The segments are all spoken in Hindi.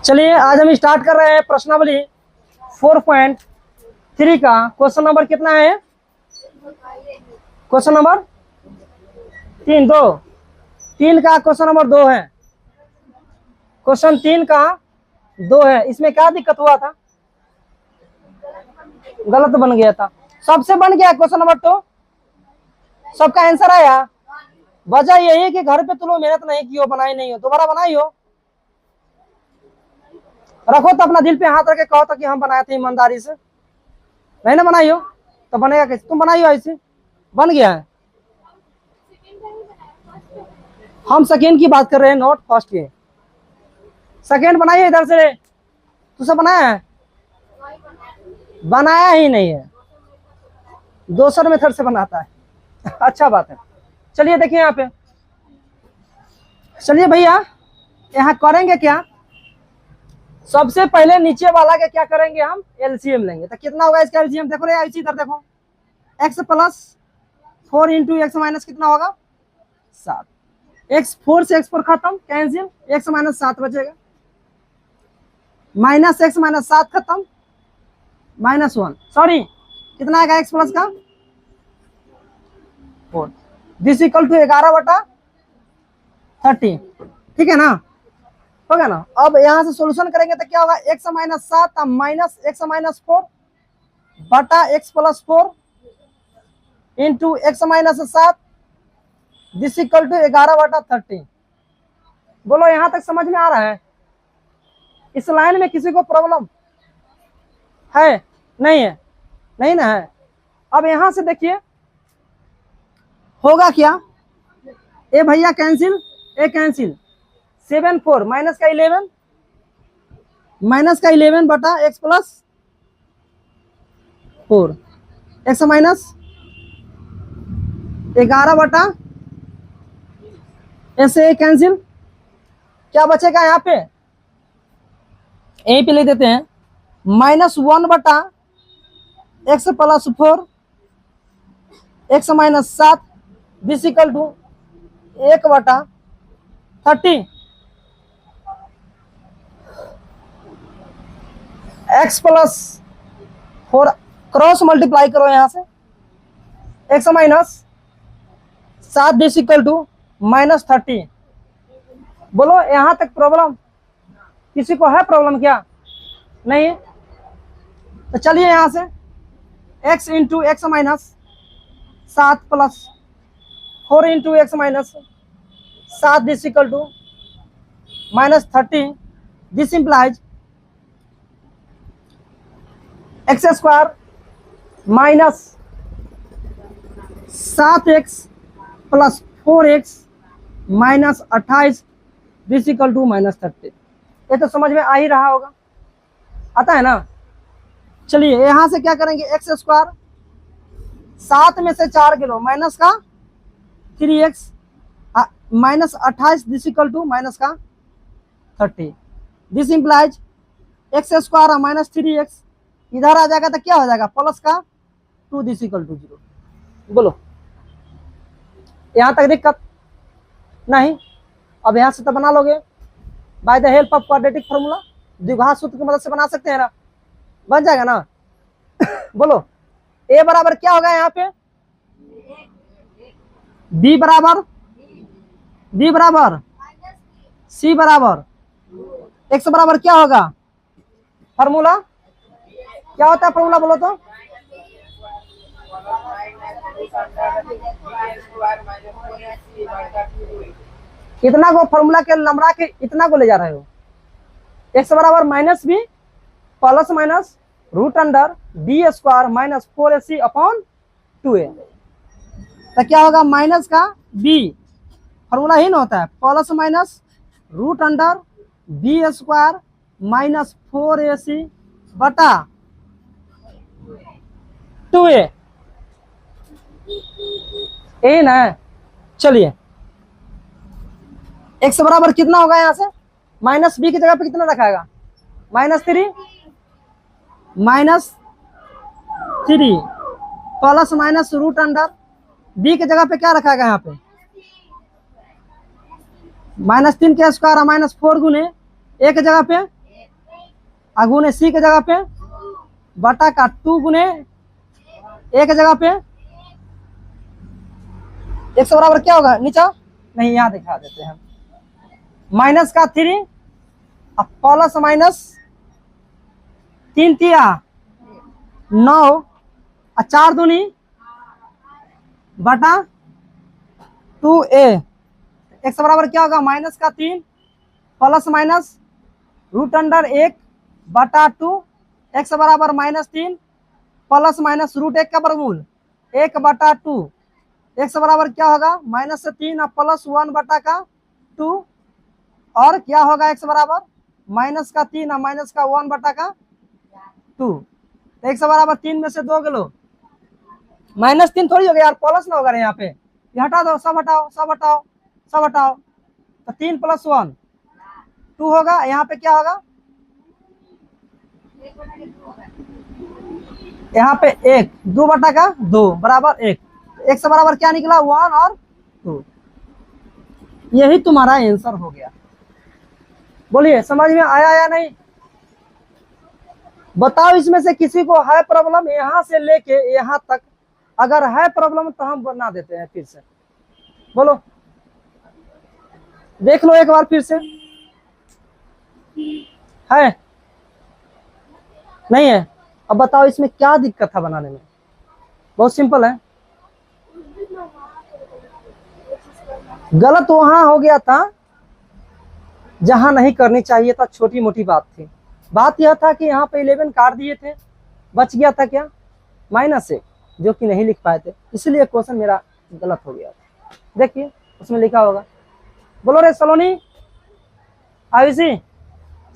चलिए आज हम स्टार्ट कर रहे हैं प्रश्नावली 4.3 का क्वेश्चन नंबर कितना है? क्वेश्चन नंबर 3 का क्वेश्चन नंबर 2 है। क्वेश्चन 3 का 2 है। इसमें क्या दिक्कत हुआ था? गलत बन गया था। सबसे बन गया क्वेश्चन नंबर 2, सबका आंसर आया। वजह यही है कि घर पे तुम लोग मेहनत नहीं की हो, बनाई नहीं हो, दोबारा बनाई हो। रखो तो अपना दिल पे हाथ रख के कहो तो कि हम बनाए थे ईमानदारी से। नहीं ना बनाई हो तो बनेगा कैसे? तुम बनाई हो ऐसे, बन गया है। हम सेकेंड की बात कर रहे हैं, नॉट फर्स्ट की। सेकेंड बनाइए इधर से। तुझसे बनाया है? बनाया ही नहीं है, दूसर मेथड से बनाता है। अच्छा बात है। चलिए देखिए यहाँ पे। चलिए भैया यहाँ करेंगे क्या, सबसे पहले नीचे वाला के क्या करेंगे, हम एलसीएम लेंगे। तो कितना होगा इसका एलसीएम? देखो रे इसी इधर देखो, x plus 4 into X minus कितना होगा 7। x 4 से x4 खत्म, कैंसिल, x माइनस 7 बचेगा। माइनस x माइनस 7 खत्म, -1, सॉरी कितना आएगा x प्लस का 4। This equal to 11/30। ठीक है ना, हो गया ना। अब यहां से सॉल्यूशन करेंगे तो क्या होगा, x minus 7 minus x minus 4 बटा x plus 4 into x minus 7 this equal to 11/30। बोलो यहां तक समझ में आ रहा है? इस लाइन में किसी को प्रॉब्लम है? नहीं है, नहीं ना है। अब यहां से देखिए होगा क्या, ए भैया कैंसिल, ए कैंसिल, 7 4 माइनस का 11 बटा x प्लस 4, x माइनस 11 बटा ऐसे कैंसिल, क्या बचेगा यहाँ पे, यहीं पे लिख देते हैं -1 बटा x plus 4 x minus 7 this equal to 1/30। x plus 4 cross multiply करो यहां से, x minus 7 this equal to -30। बोलो यहां तक प्रॉब्लम किसी को है? प्रॉब्लम क्या नहीं है? तो चलिए यहां से x into X minus 7 plus 4 into X minus 7 this equal to -30। This implies x square minus 7x plus 4x minus 28 this equal to -30। ये तो समझ में आ ही रहा होगा, आता है ना। चलिए यहां से क्या करेंगे, एक्स स्क्वायर 7 में से 4 किलो माइनस का 3x minus 28 this equal to minus का 30। This implies x square minus 3x इधर आ जाएगा तो क्या हो जाएगा, प्लस का 2 दिस इक्वल टू 0। बोलो यहां तक दिक्कत नहीं? अब यहां से तो बना लोगे by the help of quadratic formula, द्विघात सूत्र की मदद से बना सकते हैं ना, बन जाएगा ना। बोलो a बराबर क्या होगा यहाँ पे, b बराबर c बराबर x बराबर क्या होगा, फार्मूला क्या होता है, फार्मूला बोलो तो। इतना को फार्मूला के लंबड़ा के इतना को ले जा रहे हो, x बराबर minus B plus minus root under D square minus 4ac upon 2a। तो क्या होगा, माइनस का b फार्मूला ही ना होता है, plus minus root under B square minus 4ac बटा 2a, ए ना। चलिए x बराबर कितना होगा, यहां से माइनस बी की जगह पे कितना रखाएगा, -3 plus minus root under B की जगह पे क्या रखाएगा, यहाँ पे -3 के स्क्वायर -4 गुने ए की जगह पे गुने सी के जगह पे बटा का 2 गुने ए के जगह पे x बराबर क्या होगा नीचा नहीं यहाँ दिखा देते हैं माइनस का 3 अब प्लस माइनस 3 तिया 9 और 4 दूनी बटा 2a x बराबर क्या होगा माइनस का 3 प्लस माइनस रूट अंडर 1 बटा 2 x बराबर माइनस 3 प्लस माइनस रूट 1 का वर्गमूल 1 बटा 2 x बराबर क्या होगा माइनस से 3 और प्लस 1 बटा का 2 और क्या होगा x बराबर माइनस का 3 और माइनस का 1 बटा का 2 x बराबर 3 में से 2 गलो माइनस 3 थोड़ी हो गया यार प्लस ना होगा यहाँ पे ये हटा दो सब हटाओ सब हटाओ सब हटाओ तो 3 प्लस 1 2 होगा यहाँ पे क्या होगा यहाँ पे 1 2 बटा का 2 बराबर 1 x बराबर क्या निकला 1 और 2 यही तुम्हारा आंसर हो गया बोलिए समझ में आया या नहीं बताओ इसमें से किसी को है प्रॉब्लम यहाँ से लेके यहाँ तक अगर है प्रॉब्लम तो हम बना देते हैं फिर से बोलो देख लो एक बार फिर से है नहीं है अब बताओ इसमें क्या दिक्कत था बनाने में बहुत सिंपल है गलत वहां हो गया था जहां नहीं करनी चाहिए था छोटी मोटी बात थी बात यह था कि यहाँ पे 11 काट दिए थे बच गया था क्या माइनस से जो कि नहीं लिख पाए थे इसलिए क्वेश्चन मेरा गलत हो गया था देखिए उसमें लिखा होगा बोलो रे सलोनी आयुषी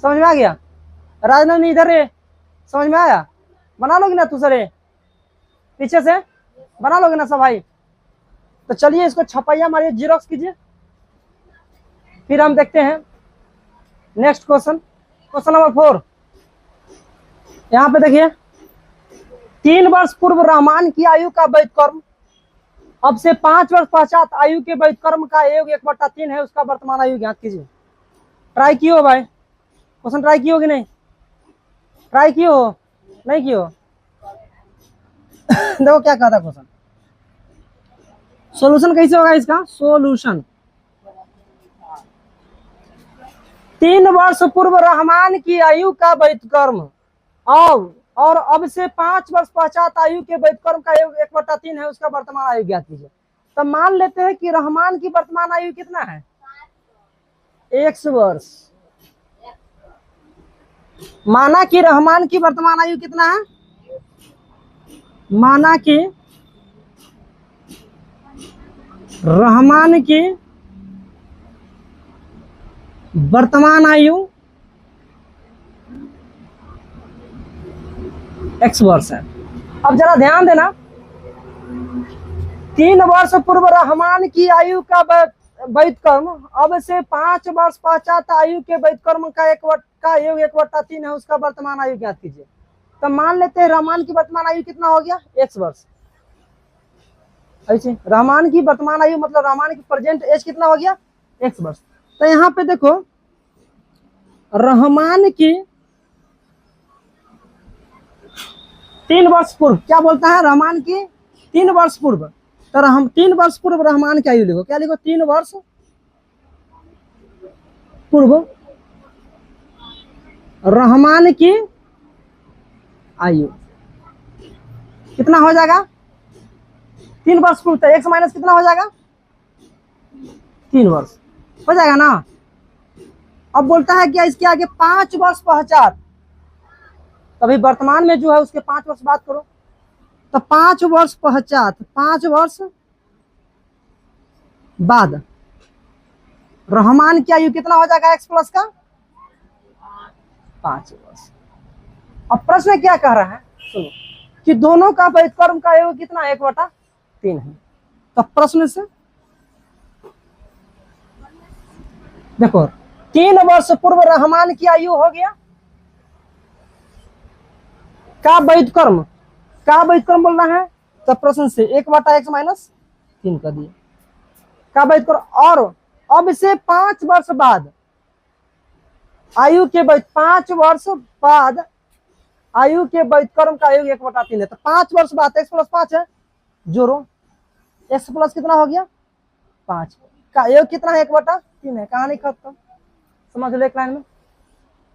समझ में आ गया राजनाथ इधर रे समझ में आया बना लोगे ना दूसरे पीछे से बना लोगे ना सब भाई तो चलिए इसको छपाइया मारिए जीरोक्स कीजिए फिर हम देखते हैं नेक्स्ट क्वेश्चन क्वेश्चन नंबर 4 यहाँ पे देखिए 3 वर्ष पूर्व रहमान की आयु का वैध कर्म अब से 5 वर्ष पश्चात आयु के वैध कर्म का योग 1/3 है उसका वर्तमान आयु ज्ञात कीजिए ट्राई कियो भाई क्वेश्चन ट्राई कियो कि नहीं ट्राई कियो नहीं कियो देखो क्या कहता क्वेश्चन सॉल्यूशन कैसे होगा इसका सॉल्यूशन 3 वर्ष पूर्व रहमान की आयु का वैध कर्म और अब से 5 वर्ष पश्चात आयु के वैध कर्म का योग 1/3 है उसका वर्तमान आयु ज्ञात कीजिए तो मान लेते हैं कि रहमान की वर्तमान आयु कितना है 1 वर्ष माना कि रहमान की वर्तमान आयु कितना है माना कि रहमान की वर्तमान आयु x वर्ष है अब जरा ध्यान देना 3 वर्ष पूर्व रहमान की आयु का वैध कर्म अब से 5 वर्ष पश्चात आयु के वैध कर्म का योग 1/3 है उसका वर्तमान आयु ज्ञात कीजिए तो मान लेते हैं रहमान की वर्तमान आयु कितना हो गया x वर्ष ऐसे रहमान की वर्तमान आयु मतलब रहमान की प्रेजेंट एज कितना हो गया x वर्ष तो यहाँ पे देखो रहमान की 3 वर्ष पूर्व क्या बोलता है रहमान की 3 वर्ष पूर्व तो हम 3 वर्ष पूर्व रहमान की आयु लिखो क्या लिखो 3 वर्ष पूर्व रहमान की आयु कितना हो जाएगा 3 वर्ष पूर्व तो x माइनस कितना हो जाएगा 3 वर्ष हो जाएगा ना अब बोलता है क्या इसके आगे 5 वर्ष पश्चात तभी वर्तमान में जो है उसके 5 वर्ष बात करो तो 5 वर्ष पश्चात 5 वर्ष बाद रहमान की आयु कितना हो जाएगा x प्लस का 5 वर्ष अब प्रश्न क्या कह रहा है सुनो कि दोनों का वैध कर्म का योग कितना 1/3 है तो प्रश्न से देखो 3 वर्ष पूर्व रहमान की आयु हो गया का वैध कर्म बोल रहा है तो प्रश्न से 1/x माइनस 3 कर दिए का वैध कर्म और अब से 5 वर्ष बाद आयु के वैध 5 वर्ष बाद आयु के वैधकर्म का आयु 1/3 है। तो 5 वर्ष बाद x + 5 है, जोड़ो, x प्लस कितना हो गया 5 का योग कितना है 1/3 है। कहानी खत्म, समझ लो एक लाइन में।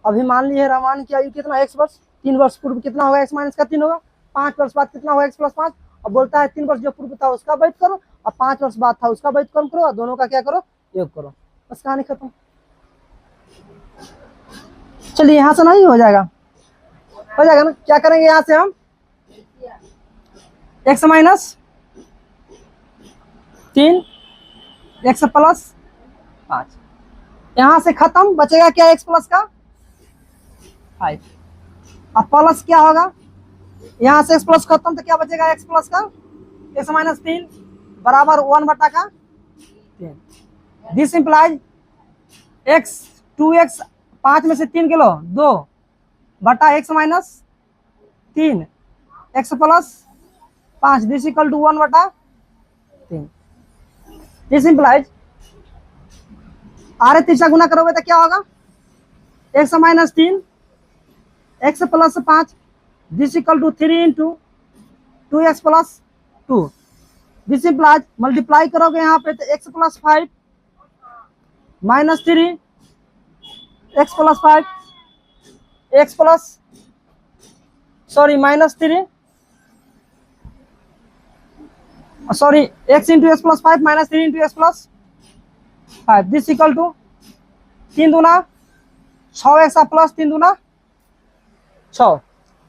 अभी मान ली है रामायण की आयु कितना x वर्ष, 3 वर्ष पूर्व कितना होगा x - 3 होगा, 5 वर्ष बाद कितना होगा x + 5, और बोलता है 3 वर्ष जो पूर्व था उसका वैध करो और 5 वर्ष बाद था उसका वैध कर्म करो और दोनों का क्या करो, योग करो, बस कहानी खत्म। चलिए यहाँ से नहीं हो जाएगा ना, क्या करेंगे यहाँ से हम x - 3 x + 5, यहाँ से खत्म, बचेगा क्या x प्लस का 5, अब प्लस क्या होगा, यहाँ से x प्लस खत्म तो क्या बचेगा x प्लस का x - 3 बराबर 1/3। दिस इंप्लाइज x 2x 5 में से 3 किलो 2 बटा x - 3 x + 5 this equal to 1/3। This implies आरे तीसरा गुना करोगे तो क्या होगा x - 3 x + 5 this equal to 3 × 2x + 2। This implies multiply करोगे यहाँ पे तो x + 5 - 3 x + 5 x plus sorry -3 sorry x × x + 5 -3 × x + 5 this equal to 3 दूना 6x प्लस 3 दूना 6।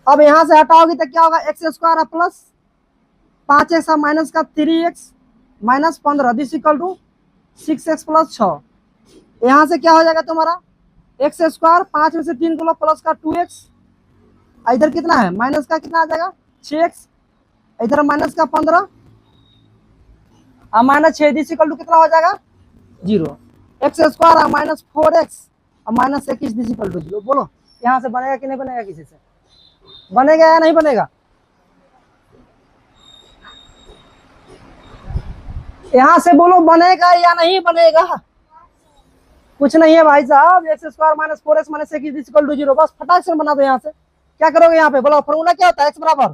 अब यहाँ से हटाओगी तो क्या होगा x² प्लस 5x माइनस का 3x - 15 this equal to 6x + 6। यहाँ से क्या हो जाएगा तुम्हारा x² 5 में से 3 किलो प्लस का 2x, इधर कितना है माइनस का कितना आ जाएगा 6x, इधर माइनस का 15 और -6 दिस इक्वल टू कितना हो जाएगा 0। x² -4x और -21 दिस इक्वल टू 0। बोलो यहाँ से बनेगा कि नहीं बनेगा, किसी से बनेगा या नहीं बनेगा, यहाँ से बोलो बनेगा या नहीं बनेगा। कुछ नहीं है भाई साहब, x² -4x -21 this equal to 0, बस फटाक से बना दो। यहाँ से क्या करोगे, यहाँ पे बोलो फॉर्मूला क्या होता है x बराबर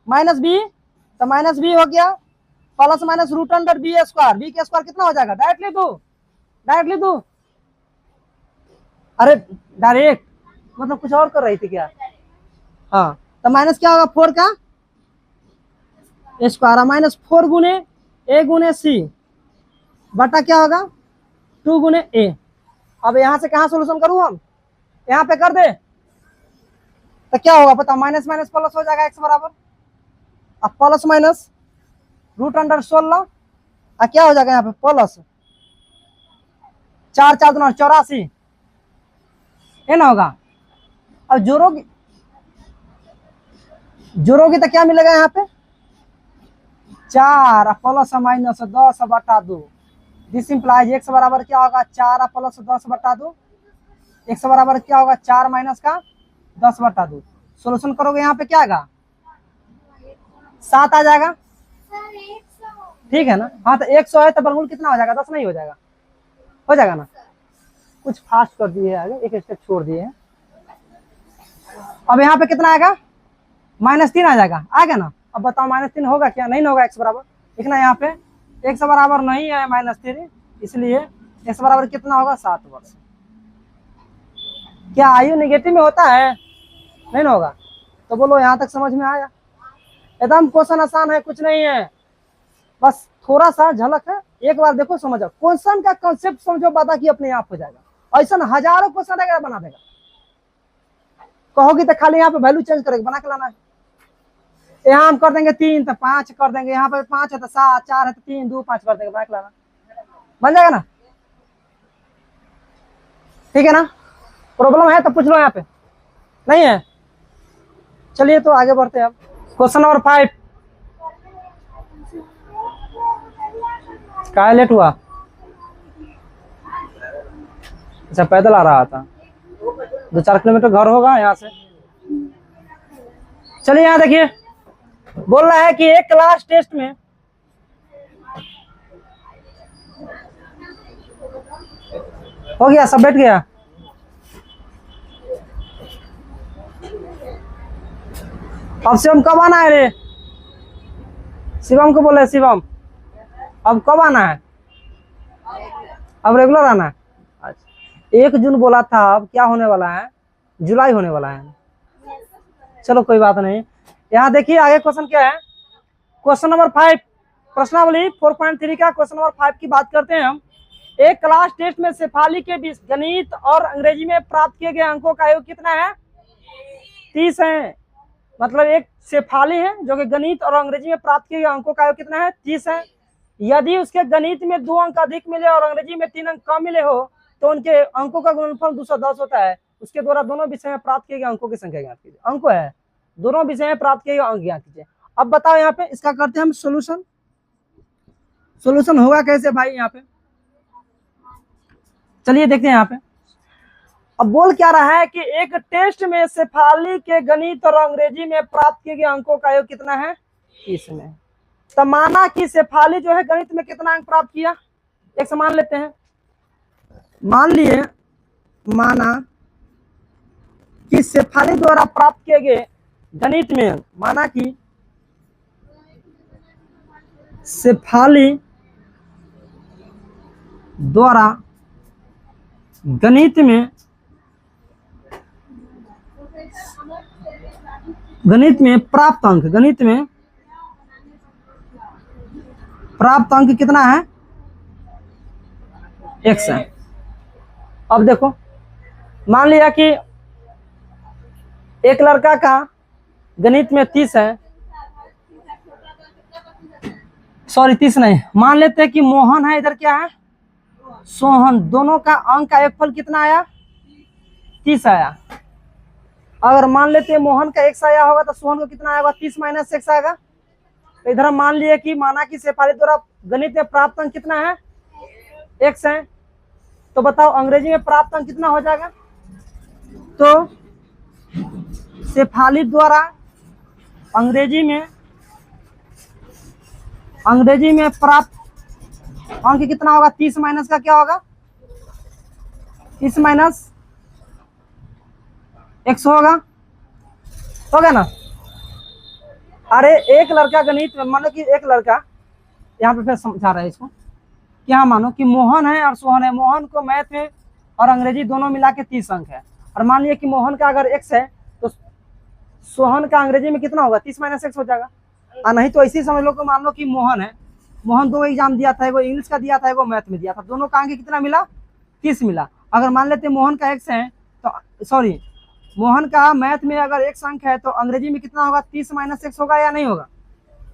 -b, तो -b हो गया प्लस माइनस √b², b के स्क्वायर कितना हो जाएगा, डायरेक्टली दो अरे डायरेक्ट मतलब कुछ और कर रही थी क्या, हाँ तो माइनस क्या होगा 4 का स्क्वायर -4 गुने a गुने c बटा क्या होगा 2 गुने a। अब यहाँ से कहाँ सोल्यूशन करूँ हम, यहाँ पे कर दे तो क्या होगा पता, माइनस माइनस प्लस हो जाएगा x बराबर, अब प्लस माइनस √16 और क्या हो जाएगा यहाँ पे प्लस 4 4 2 84 है ना होगा। अब जोड़ोगी तो क्या मिलेगा यहाँ पे 4 plus minus 10/2 this implies x बराबर क्या होगा 4 प्लस 10/2, x बराबर क्या होगा 4 माइनस का 10/2। सोल्यूशन करोगे यहाँ पे क्या आएगा 7 आ जाएगा, ठीक है ना। हाँ तो 100 है तो वर्गमूल कितना हो जाएगा 10 नहीं हो जाएगा ना। कुछ फास्ट कर दिए आगे, एक स्टेप छोड़ दिए हैं। अब यहाँ पे कितना आएगा -3 आ जाएगा ना। अब बताओ -3 होगा क्या, नहीं होगा x बराबर, लिखना यहाँ पे x बराबर नहीं है -3, इसलिए x बराबर कितना होगा 7 वर्ष। क्या आयु निगेटिव में होता है, नहीं ना होगा। तो बोलो यहाँ तक समझ में आया, एकदम क्वेश्चन आसान है, कुछ नहीं है, बस थोड़ा सा झलक है, एक बार देखो समझो, क्वेश्चन का कॉन्सेप्ट समझो, बाकी अपने आप हो जाएगा। ऐसा हजारों क्वेश्चन अगर बना देगा, कहोगी तो खाली यहाँ पे वैल्यू चेंज करेगा, बना के लाना है। यहाँ हम कर देंगे 3 तो 5 कर देंगे, यहाँ पे 5 है तो 7, 4 है तो 3, 2 5 कर देंगे, बना के लाना, बन जाएगा ना, ठीक है ना। प्रॉब्लम है तो पूछ लो, यहाँ पे नहीं है। चलिए तो आगे बढ़ते हैं अब क्वेश्चन नंबर 5। क्या लेट हुआ, अच्छा पैदल आ रहा था, 2-4 किलोमीटर घर होगा यहाँ से। चलिए यहाँ देखिए, बोल रहा है कि एक क्लास टेस्ट में हो गया, सब बैठ गया, अब शिवम कब आना है रे? शिवम को बोले शिवम अब कब आना है? अब रेगुलर आना है। अच्छा 1 जून बोला था, अब क्या होने वाला है? जुलाई होने वाला है। चलो कोई बात नहीं। यहाँ देखिए आगे क्वेश्चन क्या है, क्वेश्चन नंबर 5 प्रश्नावली 4.3 का क्वेश्चन नंबर 5 की बात करते हैं हम। एक क्लास टेस्ट में शेफाली के बीच गणित और अंग्रेजी में प्राप्त किए गए अंकों का योग कितना है? 30 है। मतलब एक शेफाली है जो कि गणित और अंग्रेजी में प्राप्त किए गए अंकों का योग कितना है? 30 है। यदि उसके गणित में 2 अंक अधिक मिले और अंग्रेजी में 3 अंक कम मिले हो तो उनके अंकों का गुणनफल 210 होता है। उसके द्वारा दोनों विषय में प्राप्त किए गए अंकों की संख्या ज्ञात कीजिए। अंक है, दोनों विषय में प्राप्त किए गए अंक ज्ञात कीजिए। अब बताओ यहाँ पे इसका करते हैं हम सोल्यूशन। सोल्यूशन होगा कैसे भाई? यहाँ पे चलिए देखते हैं। यहाँ पे अब बोल क्या रहा है कि एक टेस्ट में शेफाली के गणित और अंग्रेजी में प्राप्त किए गए अंकों का योग कितना है? इसमें तो माना कि शेफाली जो है गणित में कितना अंक प्राप्त किया, एक समान लेते हैं। मान लिए, माना कि शेफाली द्वारा प्राप्त किए गए गणित में अंक, माना कि शेफाली द्वारा गणित में प्राप्त अंक, गणित में प्राप्त अंक कितना है? x है। अब देखो मान लिया कि एक लड़का का गणित में 30 है, सॉरी 30 नहीं, मान लेते हैं कि मोहन है, इधर क्या है? सोहन। दोनों का अंक का योगफल कितना आया? 30 आया। अगर मान लेते हैं मोहन का x आया होगा तो सोहन को कितना आएगा? 30 माइनस x आएगा। तो इधर हम मान लिए कि माना कि शेफाली द्वारा गणित में प्राप्त अंक कितना है? x है। तो बताओ अंग्रेजी में प्राप्त अंक कितना हो जाएगा? तो शेफाली द्वारा अंग्रेजी में प्राप्त अंक कितना होगा? 30 माइनस का क्या होगा? 30 माइनस x होगा ना? अरे एक लड़का गणित में, मानो कि एक लड़का, यहाँ पे फिर समझा रहा है इसको, क्या मानो कि मोहन है और सोहन है। मोहन को मैथ में और अंग्रेजी दोनों मिला के 30 अंक है। और मान लिया कि मोहन का अगर x है तो सोहन का अंग्रेजी में कितना होगा? 30 माइनस x हो जाएगा। और नहीं तो ऐसे ही समझ लो कि मान लो कि मोहन है, मोहन 2 एग्जाम दिया था, एगो इंग्लिश का दिया था, एगो मैथ में दिया था, दोनों का अंक कितना मिला? 30 मिला। अगर मान लेते मोहन का x है तो सॉरी मोहन का मैथ में अगर x अंक है तो अंग्रेजी में कितना होगा? 30 माइनस x होगा या नहीं होगा?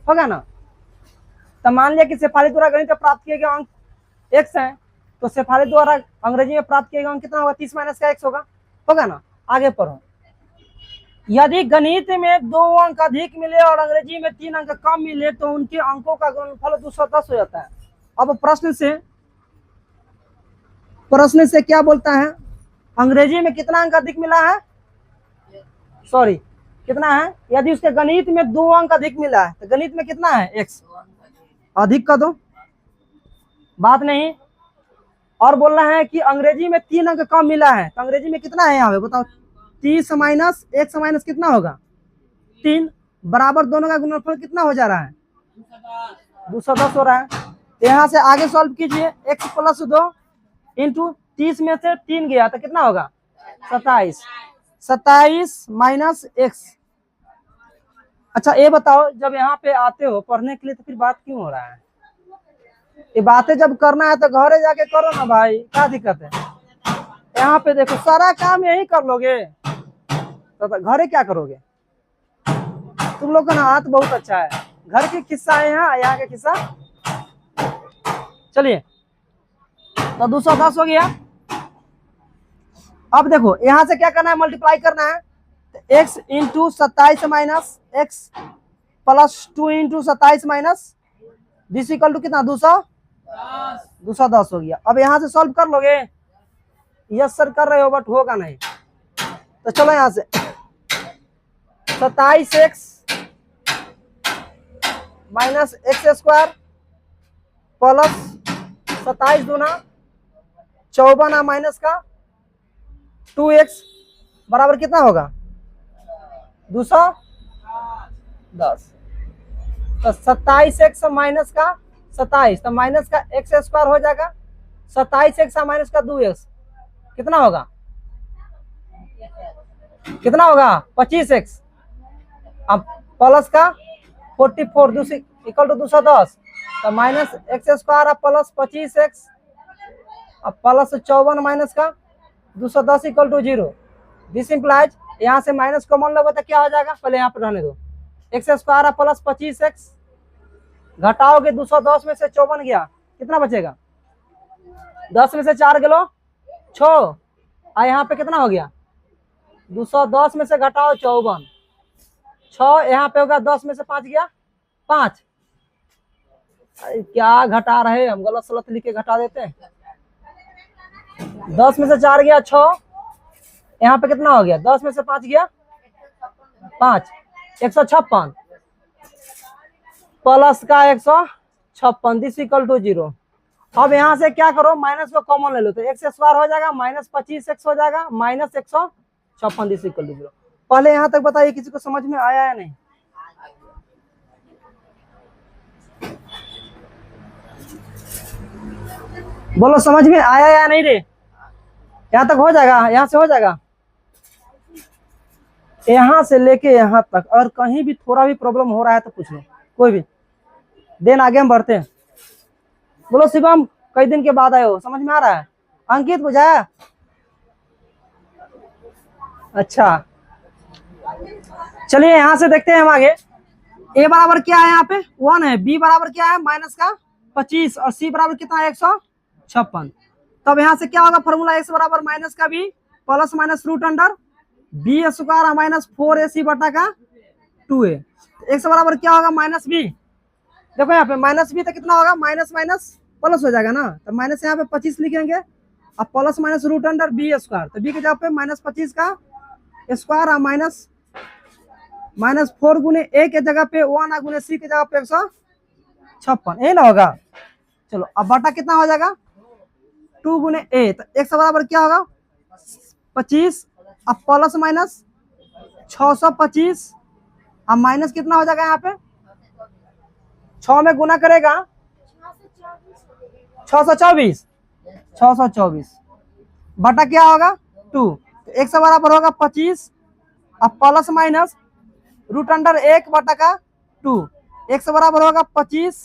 होगा ना? तो मान लिया कि शेफाली द्वारा गणित में प्राप्त किए गए अंक x है, तो शेफाली द्वारा अंग्रेजी में प्राप्त किए गए अंक कितना होगा? 30 माइनस का x होगा ना? आगे पढ़ो। यदि गणित में 2 अंक अधिक मिले और अंग्रेजी में 3 अंक कम मिले तो उनके अंकों का गुणनफल 210 हो जाता है। अब प्रश्न से क्या बोलता है? अंग्रेजी में कितना अंक अधिक मिला है? सॉरी कितना है? यदि उसके गणित में 2 अंक अधिक मिला है तो गणित में कितना है? x अधिक का दो, बात नहीं। और बोल रहा है कि अंग्रेजी में 3 अंक कम मिला है तो अंग्रेजी में कितना है? यहाँ पे बताओ। 30 माइनस x माइनस कितना होगा? 3 बराबर दोनों का गुणनफल कितना हो जा रहा है? 210 हो रहा है। तो यहाँ से आगे सॉल्व कीजिए। x प्लस 2 इंटू 30 में से 3 गया तो कितना होगा? 27। 27 माइनस x। अच्छा ये बताओ, जब यहाँ पे आते हो पढ़ने के लिए तो फिर बात क्यों हो रहा है? ये बातें जब करना है तो घरे जाके करो ना भाई, क्या दिक्कत है? यहाँ पे देखो सारा काम यही कर लोगे तो घरे क्या करोगे? तुम लोग का ना हाथ बहुत अच्छा है। घर के किस्सा है यहाँ के किस्सा। चलिए तो 210 हो गया। अब देखो यहाँ से क्या करना है? मल्टीप्लाई करना है। तो x into 27 minus X plus 2 into 27 minus this equal to कितना? 210 हो गया। अब यहाँ से सॉल्व कर लोगे? यस सर कर रहे हो, बट होगा नहीं। तो चलो यहाँ से 27x minus x square plus 27 दूना 54 माइनस का 2x बराबर कितना होगा? 200। 10। तो 27x माइनस का 27, तो माइनस का x स्क्वायर हो जाएगा, 27x माइनस का 2x कितना होगा, कितना होगा 25x। अब प्लस का 44 इक्वल टू 210, तो माइनस एक्स स्क्वायर अब प्लस 25x, अब प्लस 54 माइनस का 210 इक्वल टू 0। दिस इंप्लाइज यहाँ से माइनस कॉमन लोगे तो क्या हो जाएगा, पहले यहाँ पर रहने दो, एक्स स्क्वायर प्लस 25x घटाओगे 210 में से 54 गया, कितना बचेगा, 10 में से 4 गलो 6, और यहाँ पे कितना हो गया 210 में से घटाओ 54, 6 यहाँ पे होगा, 10 में से 5 गया 5। क्या घटा रहे हम, गलत सलत लिख के घटा देते हैं। 10 में से 4 गया 6, यहाँ पे कितना हो गया, 10 में से 5 गया 5, 156 प्लस का 156, दिस इक्वल टू 0। अब यहाँ से क्या करो, माइनस को कॉमन ले लो, तो एक्स स्क्वायर हो जाएगा माइनस 25x हो जाएगा माइनस 156, दिस इक्वल टू 0। पहले यहाँ तक बताइए किसी को समझ में आया या नहीं। बोलो समझ में आया या नहीं रे, यहाँ तक हो जाएगा, यहाँ से हो जाएगा, यहाँ से लेके यहाँ तक, अगर कहीं भी थोड़ा भी प्रॉब्लम हो रहा है तो पूछ लो, कोई भी। देन आगे हम बढ़ते हैं। बोलो शिवम, कई दिन के बाद आए हो, समझ में आ रहा है। अंकित बुझाया, अच्छा चलिए यहाँ से देखते हैं हम आगे। ए बराबर क्या है, यहाँ पे 1 है, बी बराबर क्या है माइनस का 25, और सी बराबर कितना है 156। तब यहाँ से क्या होगा फॉर्मूला, एक्स बराबर माइनस का B plus minus root under B square minus 4ac बटा का 2a। एक्स बराबर क्या होगा माइनस बी, देखो यहाँ पे माइनस बी तो कितना होगा, माइनस माइनस प्लस हो जाएगा ना, तो माइनस यहाँ पे 25 लिखेंगे, अब plus minus root under B square, तो बी के जगह पे माइनस 25 का स्क्वायर और माइनस 4 गुने ए के जगह पे 1 गुने सी के जगह पे 156, यही ना होगा। चलो अब बटा कितना हो जाएगा 2 गुने ए, तो एक्स बराबर क्या होगा 25, अब प्लस माइनस 625, अब माइनस कितना हो जाएगा यहाँ पे 6 में गुना करेगा 624 बटा क्या होगा 2, तो एक्स बराबर होगा 25, अब प्लस माइनस रूट अंडर 1 बटा का 2, एक्स बराबर होगा 25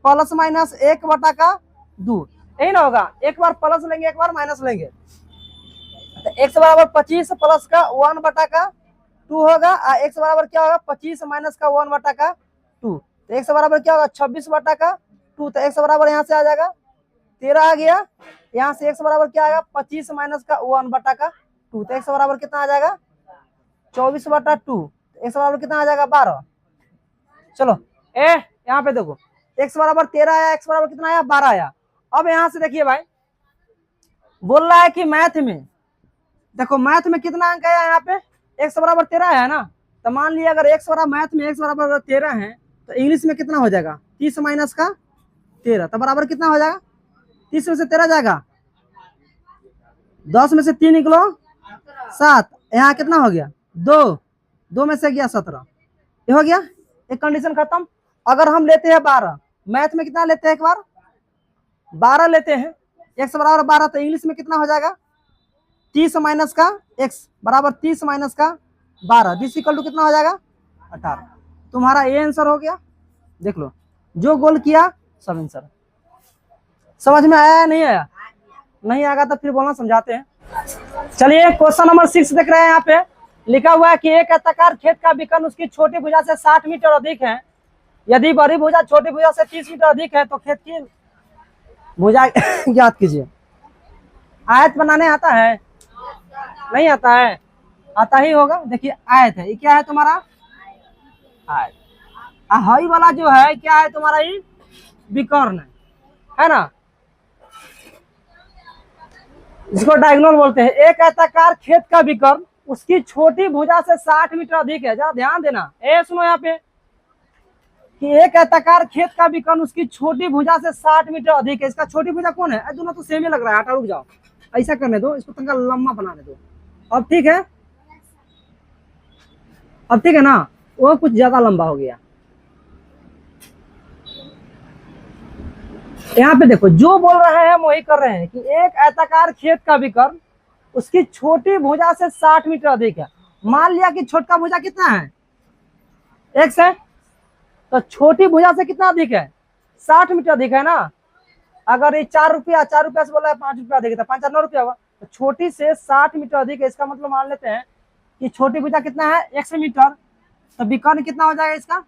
प्लस माइनस 1 बटा का 2, यही ना होगा। एक बार प्लस लेंगे एक बार माइनस लेंगे, तो एक्स बराबर 25 प्लस का 1 बटा का 2 होगा, और एक्स बराबर क्या होगा 25 माइनस का 1 बटा का 2, तो एक्स बराबर क्या होगा 26 बटा का 2, तो एक्स बराबर यहाँ से आ जाएगा 13 आ गया, यहाँ से एक्स बराबर क्या आएगा 25 माइनस का 1 बटा का 2, तो एक्स बराबर कितना आ जाएगा 24 बटा 2, एक्स बराबर कितना आ जाएगा 12। चलो यहाँ पे देखो एक्स बराबर 13 आया, एक्स बराबर कितना आया 12 आया। अब यहाँ से देखिए भाई, बोल रहा है कि मैथ में, देखो मैथ में कितना अंक आया यहाँ पे, एक्स बराबर 13 है ना, तो मान लिया अगर एक्स बराबर मैथ में एक्स बराबर 13 है, तो इंग्लिश में कितना हो जाएगा 30 माइनस का 13, तो बराबर कितना हो जाएगा 30 में से 13 जाएगा, 10 में से 3 निकलो 7, यहाँ कितना हो गया 2 में से गया 17, ये हो गया, एक कंडीशन खत्म। अगर हम लेते हैं 12, मैथ में कितना लेते हैं एक बार 12 लेते हैं, एक्स बराबर 12, तो इंग्लिश में कितना हो जाएगा 30 माइनस का एक्स बराबर 30 माइनस का 12, दिस इक्वल टू कितना हो जाएगा 18। तुम्हारा ये आंसर हो गया, देख लो जो गोल किया सब आंसर। समझ में आया या नहीं आया, नहीं आएगा तो फिर बोलना समझाते हैं। चलिए क्वेश्चन नंबर 6 देख रहे हैं, यहाँ पे लिखा हुआ है कि एक आयताकार खेत का विकर्ण उसकी छोटी भुजा से 60 मीटर अधिक है, यदि बड़ी भुजा छोटी भुजा से 30 मीटर अधिक है तो खेत की भुजा ज्ञात कीजिए। आयत बनाने आता है, नहीं आता है, आता ही होगा। देखिए आयत है, ये क्या है तुम्हारा आयत, हाई वाला जो है क्या है तुम्हारा ये विकर्ण है ना, इसको डायगोनल बोलते हैं। एक आयताकार खेत का विकर्ण उसकी छोटी भुजा से 60 मीटर अधिक है, जरा ध्यान देना, सुनो यहाँ पे कि एक आयताकार खेत का विकर्ण उसकी छोटी भुजा से 60 मीटर अधिक है। इसका छोटी भुजा कौन है, दोनों तो सेम ही लग रहा है, हटा रुक जाओ, ऐसा करने दो, इसको तंका लंबा बनाने दो। अब ठीक है, अब ठीक है ना, वो कुछ ज्यादा लंबा हो गया। यहाँ पे देखो जो बोल रहे हैं हम वही कर रहे हैं कि एक आयताकार खेत का विकर्ण उसकी छोटी भुजा से 60 मीटर अधिक है। मान लिया कि छोटा भुजा कितना है, x है, तो छोटी भुजा से कितना अधिक है, 60 मीटर अधिक है ना। अगर ये 4 रुपया से बोला है 5 रुपया अधिक है, 5 9 रुपया हुआ, तो छोटी से 60 मीटर अधिक है। इसका मतलब मान लेते हैं कि छोटी भुजा कितना है, 100 मीटर, तो विकर्ण कितना हो जाएगा इसका,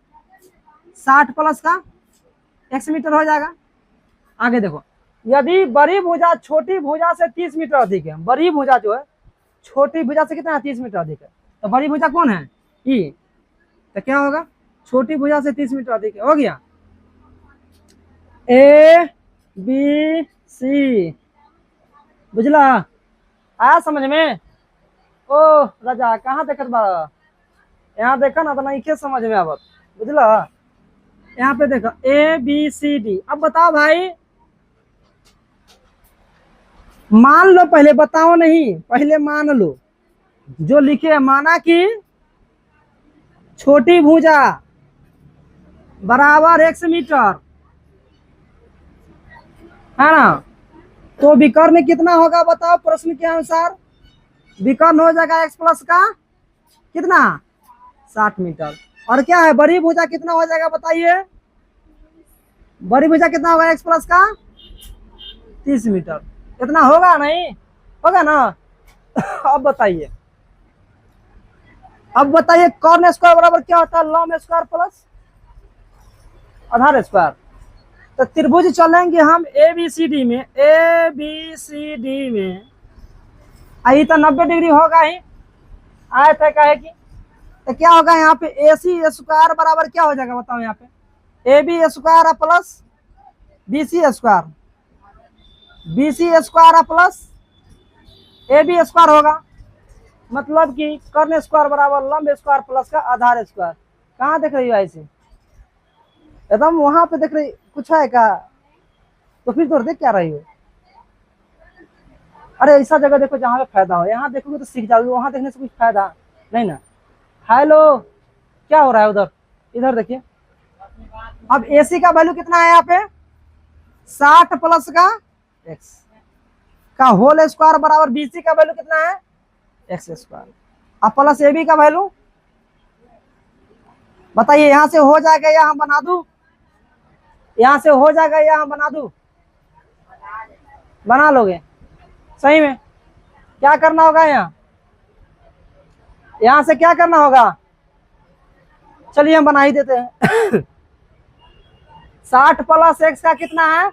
60 प्लस का 100 मीटर हो जाएगा। आगे देखो, यदि बड़ी भुजा छोटी भुजा से 30 मीटर अधिक है, बड़ी भुजा जो है छोटी भुजा से कितना है, 30 मीटर अधिक है, तो बड़ी भुजा कौन है, ई, तो क्या होगा, छोटी भुजा से 30 मीटर अधिक है। हो गया, ए बी सी, बुझला, आया समझ में। ओ राजा कहाँ देखत बा, यहाँ देखा ना तो नहीं के समझ में आवत, बुझला। यहाँ पे देखो ए बी सी डी। अब बताओ भाई, मान लो, पहले बताओ नहीं, पहले मान लो जो लिखे है। माना कि छोटी भुजा बराबर 100 मीटर है ना, तो विकर्ण कितना होगा बताओ, प्रश्न के अनुसार विकर्ण हो जाएगा x प्लस का कितना, 60 मीटर। और क्या है, बड़ी भुजा कितना हो जाएगा बताइए, बड़ी भुजा कितना होगा x प्लस का 30 मीटर। इतना होगा नहीं, होगा ना। अब बताइए, कॉर्न स्क्वायर बराबर क्या होता है, लंब स्क्वायर प्लस आधार स्क्वायर। तो त्रिभुज चलेंगे हम ए बी सी डी में, आई तो 90 डिग्री होगा ही, आए थे कहे कि, तो क्या होगा यहाँ पे ए सी स्क्वायर बराबर क्या हो जाएगा बताओ, यहाँ पे A B square plus B C square, plus A B square होगा। मतलब कि कर्ण स्क्वायर बराबर लंब स्क्वायर प्लस का आधार स्क्वायर। कहाँ देख रही हो ऐसे, एकदम वहां पे देख रही, कुछ है क्या, तो फिर तो देख क्या रही हो। अरे ऐसा जगह देखो जहाँ पे फायदा हो, यहाँ देखोगे तो सीख जाओगे, वहां देखने से कुछ फायदा नहीं ना। हेलो, क्या हो रहा है उधर, इधर देखिए। अब एसी का वैल्यू कितना है यहाँ पे, 60 प्लस का एक्स का होल स्क्वायर बराबर बीसी का वैल्यू कितना है, एक्स स्क्वायर। अब प्लस ए बी का वैल्यू बताइए, यहां से हो जाएगा या हम बना दूं, यहां से हो जाएगा या हम बना दूं, बना लोगे सही में। क्या करना होगा, यहां से क्या करना होगा, चलिए हम बना ही देते हैं। 60 प्लस एक्स का कितना है,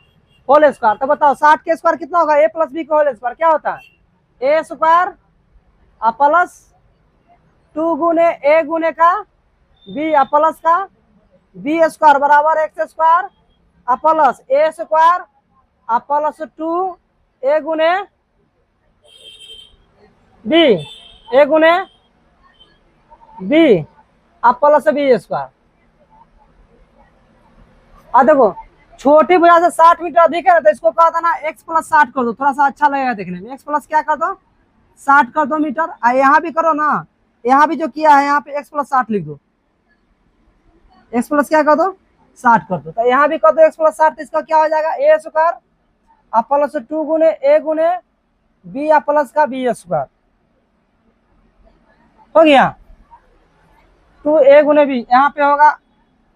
होल स्क्वायर। तो बताओ 60 के स्क्वायर कितना होगा, ए प्लस बी का होल स्क्वायर क्या होता है, ए स्क्वायर प्लस 2 गुने ए गुने का बी प्लस का बी स्क्वायर बराबर एक्स स्क्वायर प्लस ए स्क्वायर प्लस 2 ए गुने बी, ए गुने बी प्लस बी स्क्वायर। देखो छोटी भुजा से 60 मीटर अधिक है, तो इसको कहा था ना x प्लस 60 कर दो, थोड़ा सा अच्छा लगेगा देखने में। x प्लस क्या कर दो, 60 कर दो मीटर। यहाँ भी करो ना, यहाँ भी जो किया है यहाँ पे x प्लस 60 लिख दो, x प्लस क्या कर दो 60 कर दो। तो यहाँ भी कर दो x प्लस 60, इसका क्या हो जाएगा ए स्क्वायर प्लस 2 गुने ए गुने बी प्लस का बी स्क्वायर हो गया। 2 ए गुने बी, यहाँ पे होगा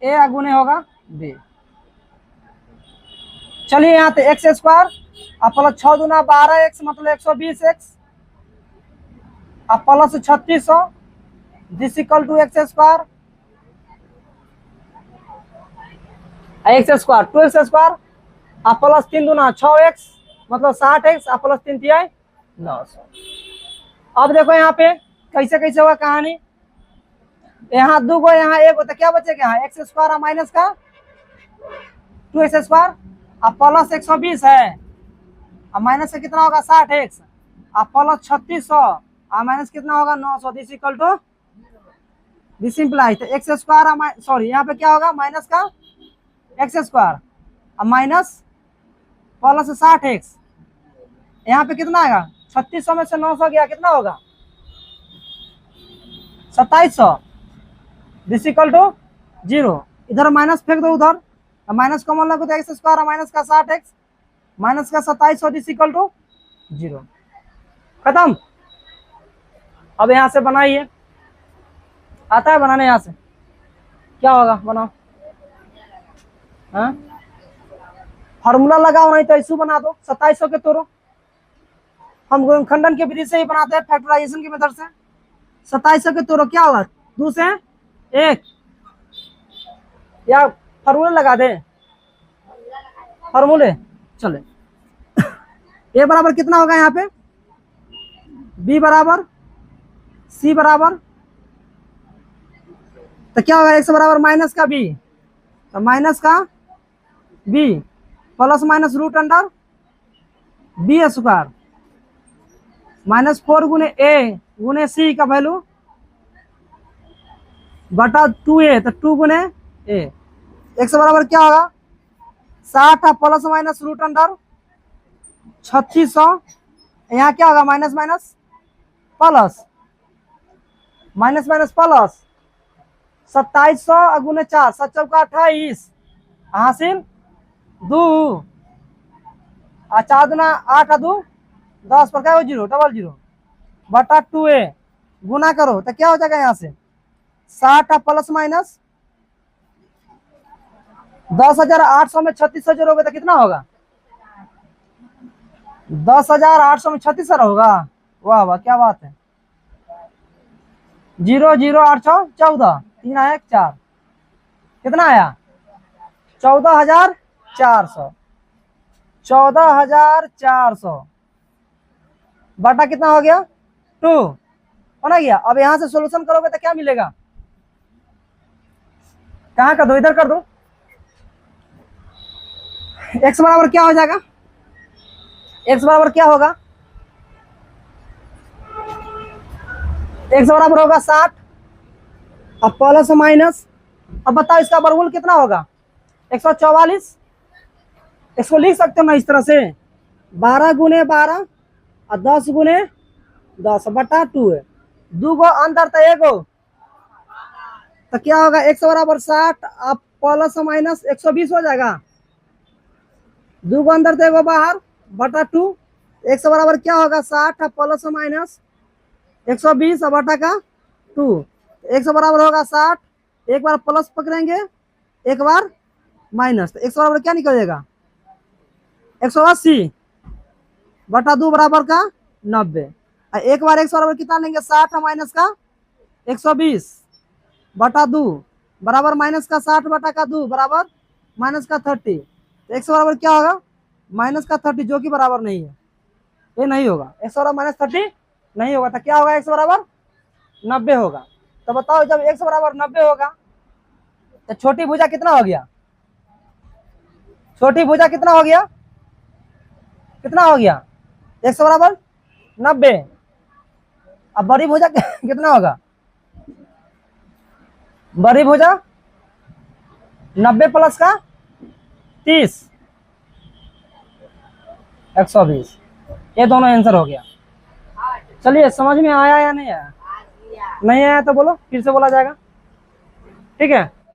ए गुने होगा बी। चलिए यहाँ पे एक्स स्क्वायर प्लस 6 दूना 12 एक्स मतलब 120 X plus 3600 this equal to X square, X square 2 X square plus 3 दूना 6 एक्स मतलब 60 एक्स प्लस 3 तिहाई 900। अब देखो यहाँ पे कैसे कैसे हुआ कहानी, यहाँ 2 गो यहाँ 1 गो, तो क्या बचेगा यहाँ एक्स स्क्वायर माइनस का 2 एक्स स्क्वायर प्लस 120 है, अब माइनस से कितना होगा 60 एक्स प्लस 3600 माइनस कितना होगा 900 this equal to this implies x square sorry यहाँ पे क्या होगा माइनस का x square minus plus 60 x, यहाँ पे कितना आएगा 3600 में से 900 गया कितना होगा 2700 दिस इक्वल टू 0। इधर माइनस फेंक दो उधर, माइनस कॉमन लगो तो एक्स स्क्वायर माइनस का 60x माइनस का 2700 दिस इक्वल टू 0। खत्म। अब यहां से बनाइए, आता है बनाने? यहां से क्या होगा, बनाओ। हाँ, फॉर्मूला लगाओ, नहीं तो ऐसू बना दो, 2700 के तोड़ो। हम खंडन की विधि से ही बनाते हैं, फैक्टराइजेशन की मेथड से। 2700 के तोड़ो, क्या होगा, 2 से 1, या फॉर्मूले लगा दे, फॉर्मूले चले। ए बराबर कितना होगा यहाँ पे, बी बराबर सी बराबर, तो क्या होगा, एक्स बराबर माइनस का बी, तो माइनस का B plus minus root under B square -4 गुने ए गुने सी का वैल्यू बटा 2a, तो 2 गुने ए। एक्स बराबर क्या होगा, 60 प्लस माइनस रूट अंडर 3600, यहाँ क्या होगा, minus minus plus, minus minus plus 2700 गुने 4, 7 चौका 28, हासिल 2, 4 दूना 8 2 10 पर क्या हो, 0 डबल 0 बटा 2a गुना करो तो क्या हो जाएगा, यहाँ से 60 प्लस माइनस 10,800 में 3600 जोड़ोगे तो कितना होगा, 10,800 में 3600 होगा। वाह वाह, क्या बात है। 0 0 8 14, 3 आया 4, कितना आया, 14,400, 14,400 बटा कितना हो गया, 2 होना गया। अब यहां से सॉल्यूशन करोगे तो क्या मिलेगा, कहां कर दो, इधर कर दो। एक्स बराबर क्या हो जाएगा, एक्स बराबर क्या होगा, एक्स बराबर होगा 60, अब प्लस माइनस, अब बताओ इसका वर्गमूल कितना होगा, 144। इसको लिख सकते हो ना इस तरह से, 12 गुने 12 और 10 गुने 10 बटा 2 है, 2 गो अंदर तो एगो, तो क्या होगा, एक्स बराबर 60 अब प्लस माइनस 120 हो जाएगा, 2 गो अंदर तो एगो बाहर बटा 2। एक्स बराबर क्या होगा, 60 प्लस माइनस 120 बटा का 2, एक्स बराबर होगा 60, एक बार प्लस पकड़ेंगे एक बार माइनस, तो एक्स बराबर क्या निकलेगा, 180 बटा 2 बराबर का 90, एक बार एक्स बराबर कितना लेंगे, 60 माइनस का 120 बटा 2 बराबर माइनस का 60 बटा का 2 बराबर माइनस का 30, तो एक्स बराबर क्या होगा, माइनस का 30, जो कि बराबर नहीं है, ये नहीं होगा, एक्स बराबर माइनस 30 नहीं होगा, तो क्या होगा, एक्स बराबर 90 होगा। तो बताओ जब एक्स बराबर 90 होगा तो छोटी भुजा कितना हो गया, छोटी भुजा कितना हो गया, कितना हो गया, एक्स बराबर 90, अब बड़ी भुजा कितना होगा, बड़ी भुजा 90 प्लस का 30 120, ये दोनों आंसर हो गया। चलिए, समझ में आया या नहीं आया, नहीं आया तो बोलो, फिर से बोला जाएगा, ठीक है।